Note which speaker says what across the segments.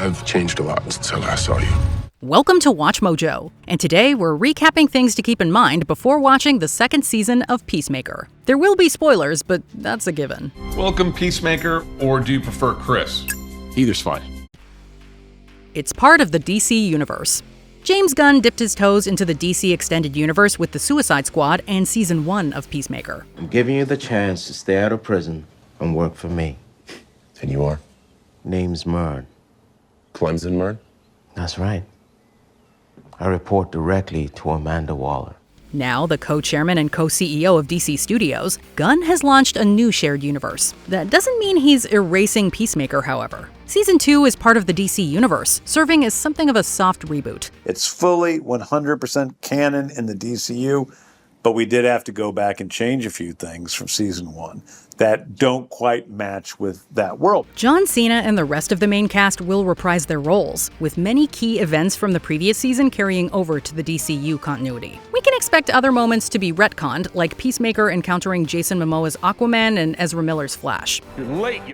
Speaker 1: I've changed a lot since I last saw you.
Speaker 2: Welcome to Watch Mojo, and today we're recapping things to keep in mind before watching the second season of Peacemaker. There will be spoilers, but that's a given.
Speaker 3: Welcome, Peacemaker, or do you prefer Chris?
Speaker 1: Either's fine.
Speaker 2: It's part of the DC universe. James Gunn dipped his toes into the DC extended universe with the Suicide Squad and Season 1 of Peacemaker.
Speaker 4: I'm giving you the chance to stay out of prison and work for me.
Speaker 1: And you are?
Speaker 4: Name's Mern.
Speaker 1: Clemson Mern?
Speaker 4: That's right. I report directly to Amanda Waller.
Speaker 2: Now the co-chairman and co-CEO of DC Studios, Gunn has launched a new shared universe. That doesn't mean he's erasing Peacemaker, however. Season 2 is part of the DC universe, serving as something of a soft reboot.
Speaker 5: It's fully 100% canon in the DCU, but we did have to go back and change a few things from Season 1 that don't quite match with that world.
Speaker 2: John Cena and the rest of the main cast will reprise their roles, with many key events from the previous season carrying over to the DCU continuity. We can expect other moments to be retconned, like Peacemaker encountering Jason Momoa's Aquaman and Ezra Miller's Flash.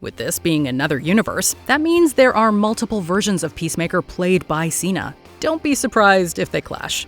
Speaker 2: With this being another universe, that means there are multiple versions of Peacemaker played by Cena. Don't be surprised if they clash.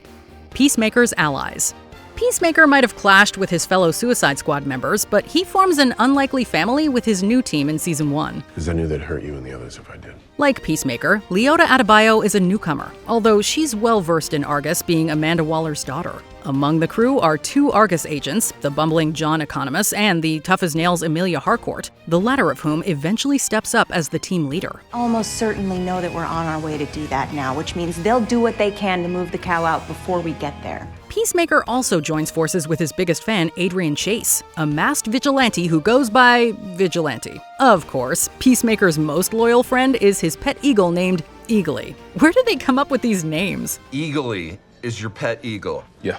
Speaker 2: Peacemaker's allies. Peacemaker might have clashed with his fellow Suicide Squad members, but he forms an unlikely family with his new team in Season 1.
Speaker 1: Because I knew that'd hurt you and the others if I did.
Speaker 2: Like Peacemaker, Leota Adebayo is a newcomer, although she's well-versed in A.R.G.U.S, being Amanda Waller's daughter. Among the crew are two A.R.G.U.S agents, the bumbling John Economos and the tough-as-nails Emilia Harcourt, the latter of whom eventually steps up as the team leader.
Speaker 6: Almost certainly know that we're on our way to do that now, which means they'll do what they can to move the cow out before we get there.
Speaker 2: Peacemaker also joins forces with his biggest fan, Adrian Chase, a masked vigilante who goes by Vigilante. Of course, Peacemaker's most loyal friend is his pet eagle named Eagly. Where did they come up with these names?
Speaker 7: Eagly is your pet eagle.
Speaker 1: Yeah.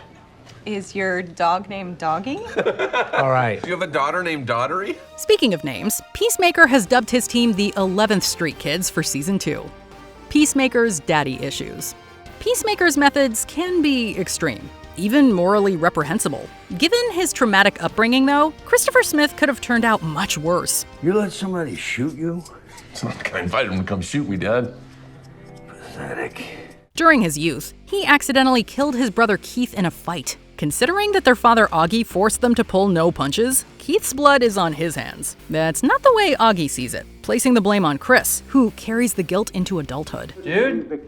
Speaker 8: Is your dog named Doggy?
Speaker 7: All right. Do you have a daughter named Daughtery?
Speaker 2: Speaking of names, Peacemaker has dubbed his team the 11th Street Kids for Season 2. Peacemaker's daddy issues. Peacemaker's methods can be extreme, even morally reprehensible. Given his traumatic upbringing, though, Christopher Smith could have turned out much worse.
Speaker 9: You let somebody shoot you?
Speaker 1: It's not like I invited him to come shoot me, Dad.
Speaker 9: Pathetic.
Speaker 2: During his youth, he accidentally killed his brother Keith in a fight. Considering that their father Augie forced them to pull no punches, Keith's blood is on his hands. That's not the way Augie sees it, placing the blame on Chris, who carries the guilt into adulthood.
Speaker 9: Dude?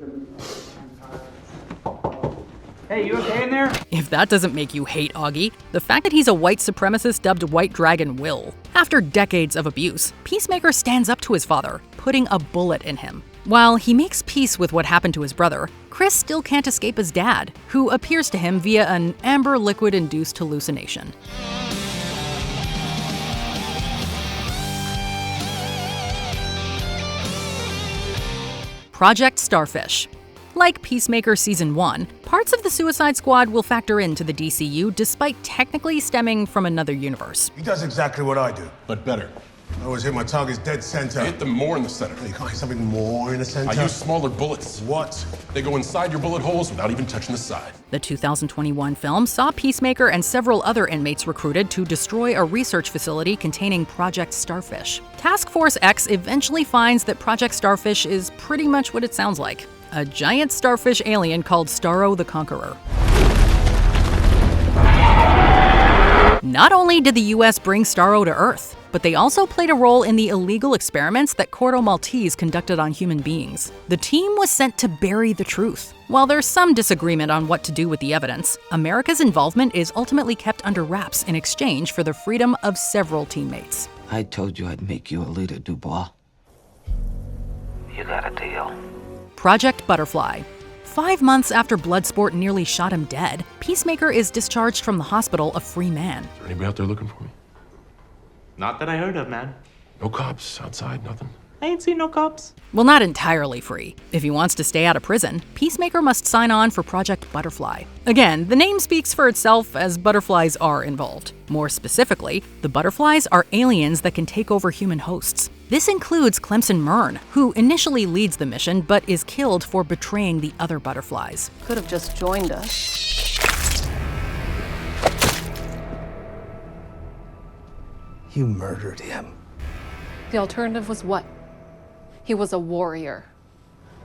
Speaker 9: Hey, you okay in there?
Speaker 2: If that doesn't make you hate Augie, the fact that he's a white supremacist dubbed White Dragon will. After decades of abuse, Peacemaker stands up to his father, putting a bullet in him. While he makes peace with what happened to his brother, Chris still can't escape his dad, who appears to him via an amber liquid-induced hallucination. Project Starfish. Like Peacemaker Season 1, parts of the Suicide Squad will factor into the DCU despite technically stemming from another universe.
Speaker 10: He does exactly what I do.
Speaker 1: But better.
Speaker 10: I always hit my targets dead center.
Speaker 1: I hit them more in the center.
Speaker 10: You can't hit something more in the center?
Speaker 1: I use smaller bullets.
Speaker 10: What?
Speaker 1: They go inside your bullet holes without even touching the side.
Speaker 2: The 2021 film saw Peacemaker and several other inmates recruited to destroy a research facility containing Project Starfish. Task Force X eventually finds that Project Starfish is pretty much what it sounds like: a giant starfish alien called Starro the Conqueror. Not only did the U.S. bring Starro to Earth, but they also played a role in the illegal experiments that Corto Maltese conducted on human beings. The team was sent to bury the truth. While there's some disagreement on what to do with the evidence, America's involvement is ultimately kept under wraps in exchange for the freedom of several teammates.
Speaker 9: I told you I'd make you a leader, Dubois. You got a deal.
Speaker 2: Project Butterfly. 5 months after Bloodsport nearly shot him dead, Peacemaker is discharged from the hospital a free man.
Speaker 1: Is there anybody out there looking for me?
Speaker 11: Not that I heard of, man.
Speaker 1: No cops outside, nothing.
Speaker 11: I ain't seen no cops.
Speaker 2: Well, not entirely free. If he wants to stay out of prison, Peacemaker must sign on for Project Butterfly. Again, the name speaks for itself, as butterflies are involved. More specifically, the butterflies are aliens that can take over human hosts. This includes Clemson Mern, who initially leads the mission but is killed for betraying the other butterflies.
Speaker 8: Could have just joined us.
Speaker 9: You murdered him.
Speaker 8: The alternative was what? He was a warrior.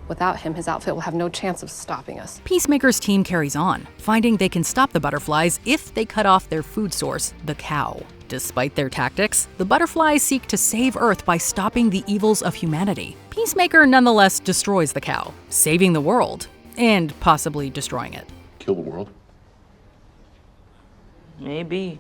Speaker 8: Without him, his outfit will have no chance of stopping us.
Speaker 2: Peacemaker's team carries on, finding they can stop the butterflies if they cut off their food source, the cow. Despite their tactics, the butterflies seek to save Earth by stopping the evils of humanity. Peacemaker nonetheless destroys the cow, saving the world, and possibly destroying it.
Speaker 1: Kill the world?
Speaker 12: Maybe.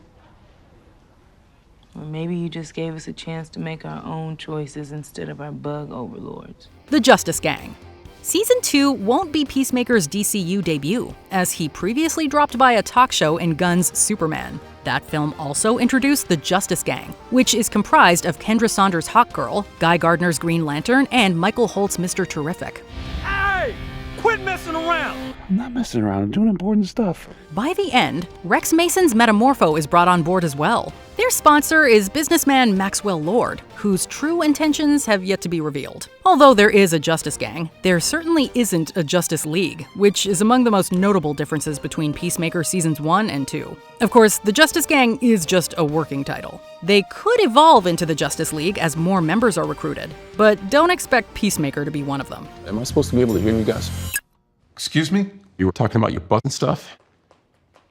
Speaker 12: Or maybe you just gave us a chance to make our own choices instead of our bug overlords.
Speaker 2: The Justice Gang. Season 2 won't be Peacemaker's DCU debut, as he previously dropped by a talk show in Gunn's Superman. That film also introduced the Justice Gang, which is comprised of Kendra Saunders' Hawkgirl, Guy Gardner's Green Lantern, and Michael Holt's Mr. Terrific.
Speaker 13: Hey! Quit messing around!
Speaker 14: I'm not messing around, I'm doing important stuff.
Speaker 2: By the end, Rex Mason's Metamorpho is brought on board as well. Their sponsor is businessman Maxwell Lord, whose true intentions have yet to be revealed. Although there is a Justice Gang, there certainly isn't a Justice League, which is among the most notable differences between Peacemaker Seasons 1 and 2. Of course, the Justice Gang is just a working title. They could evolve into the Justice League as more members are recruited, but don't expect Peacemaker to be one of them.
Speaker 1: Am I supposed to be able to hear you guys?
Speaker 3: Excuse me?
Speaker 1: You were talking about your butt and stuff?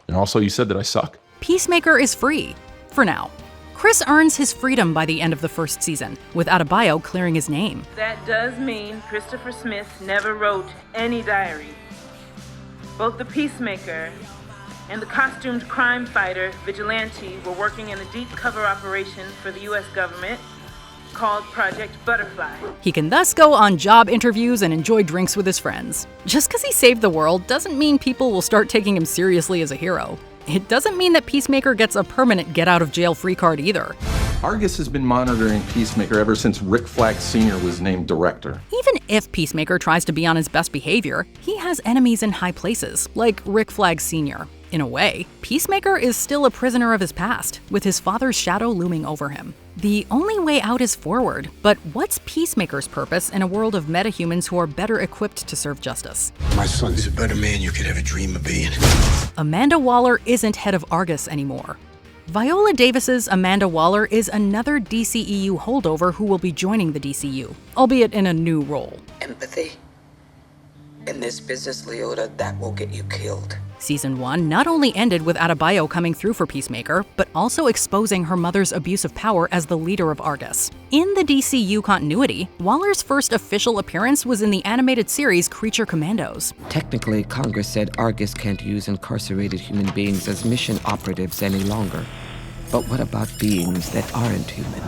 Speaker 1: And also you said that I suck?
Speaker 2: Peacemaker is free. For now. Chris earns his freedom by the end of the first season, with A.R.G.U.S clearing his name.
Speaker 12: That does mean Christopher Smith never wrote any diary. Both the Peacemaker and the costumed crime fighter, Vigilante, were working in a deep cover operation for the U.S. government called Project Butterfly.
Speaker 2: He can thus go on job interviews and enjoy drinks with his friends. Just because he saved the world doesn't mean people will start taking him seriously as a hero. It doesn't mean that Peacemaker gets a permanent get-out-of-jail-free card either.
Speaker 3: A.R.G.U.S has been monitoring Peacemaker ever since Rick Flag Sr. was named director.
Speaker 2: Even if Peacemaker tries to be on his best behavior, he has enemies in high places, like Rick Flag Sr. In a way, Peacemaker is still a prisoner of his past, with his father's shadow looming over him. The only way out is forward, but what's Peacemaker's purpose in a world of metahumans who are better equipped to serve justice?
Speaker 10: My son's a better man you could ever dream of being.
Speaker 2: Amanda Waller isn't head of A.R.G.U.S anymore. Viola Davis's Amanda Waller is another DCEU holdover who will be joining the DCU, albeit in a new role.
Speaker 15: Empathy. In this business, Leota, that will get you killed.
Speaker 2: Season 1 not only ended with A.R.G.U.S coming through for Peacemaker, but also exposing her mother's abuse of power as the leader of A.R.G.U.S. In the DCU continuity, Waller's first official appearance was in the animated series Creature Commandos.
Speaker 9: Technically, Congress said A.R.G.U.S can't use incarcerated human beings as mission operatives any longer. But what about beings that aren't human?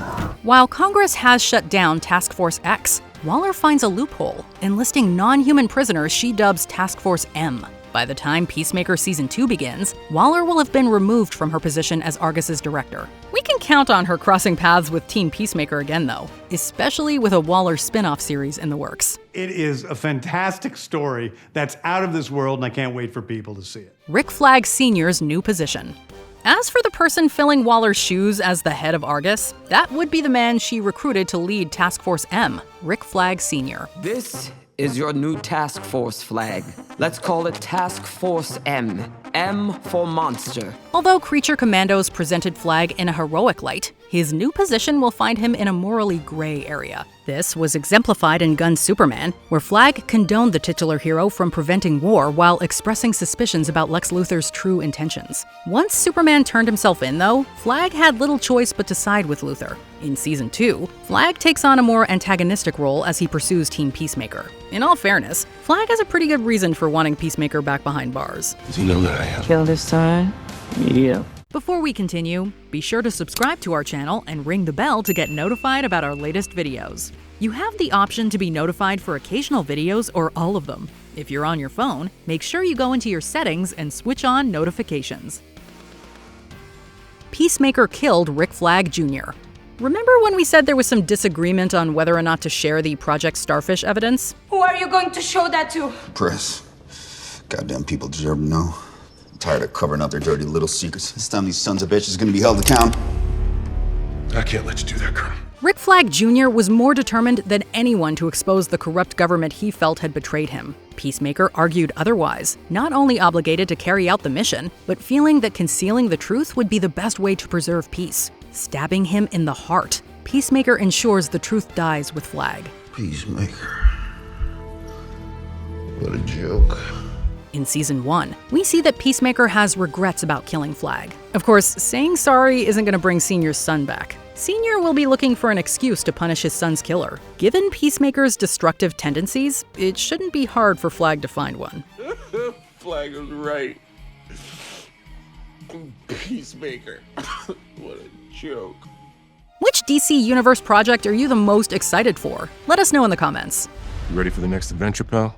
Speaker 2: While Congress has shut down Task Force X, Waller finds a loophole, enlisting non-human prisoners she dubs Task Force M. By the time Peacemaker Season 2 begins, Waller will have been removed from her position as A.R.G.U.S.'s director. We can count on her crossing paths with Team Peacemaker again, though, especially with a Waller spin-off series in the works.
Speaker 16: It is a fantastic story that's out of this world, and I can't wait for people to see it.
Speaker 2: Rick Flag Sr.'s new position. As for the person filling Waller's shoes as the head of A.R.G.U.S, that would be the man she recruited to lead Task Force M, Rick Flag Sr.
Speaker 9: This is your new task force flag. Let's call it Task Force M. M for monster.
Speaker 2: Although Creature Commandos presented Flag in a heroic light, his new position will find him in a morally gray area. This was exemplified in Gunn's Superman, where Flag condoned the titular hero from preventing war while expressing suspicions about Lex Luthor's true intentions. Once Superman turned himself in, though, Flag had little choice but to side with Luthor. In Season 2, Flag takes on a more antagonistic role as he pursues Team Peacemaker. In all fairness, Flag has a pretty good reason for wanting Peacemaker back behind bars.
Speaker 1: Does he know that I have?
Speaker 12: Killed his son? Yeah.
Speaker 2: Before we continue, be sure to subscribe to our channel and ring the bell to get notified about our latest videos. You have the option to be notified for occasional videos or all of them. If you're on your phone, make sure you go into your settings and switch on notifications. Peacemaker killed Rick Flag Jr. Remember when we said there was some disagreement on whether or not to share the Project Starfish evidence?
Speaker 17: Who are you going to show that to?
Speaker 18: Press. Goddamn people deserve to know. I'm tired of covering up their dirty little secrets. This time these sons of bitches are gonna be held accountable.
Speaker 1: I can't let you do that, Colonel.
Speaker 2: Rick Flag Jr. was more determined than anyone to expose the corrupt government he felt had betrayed him. Peacemaker argued otherwise, not only obligated to carry out the mission, but feeling that concealing the truth would be the best way to preserve peace. Stabbing him in the heart, Peacemaker ensures the truth dies with Flag.
Speaker 18: Peacemaker.
Speaker 10: What a joke.
Speaker 2: In Season 1, we see that Peacemaker has regrets about killing Flag. Of course, saying sorry isn't going to bring Senior's son back. Senior will be looking for an excuse to punish his son's killer. Given Peacemaker's destructive tendencies, it shouldn't be hard for Flag to find one.
Speaker 10: Flag was right. Peacemaker. What a joke.
Speaker 2: Which DC Universe project are you the most excited for? Let us know in the comments.
Speaker 1: You ready for the next adventure, pal?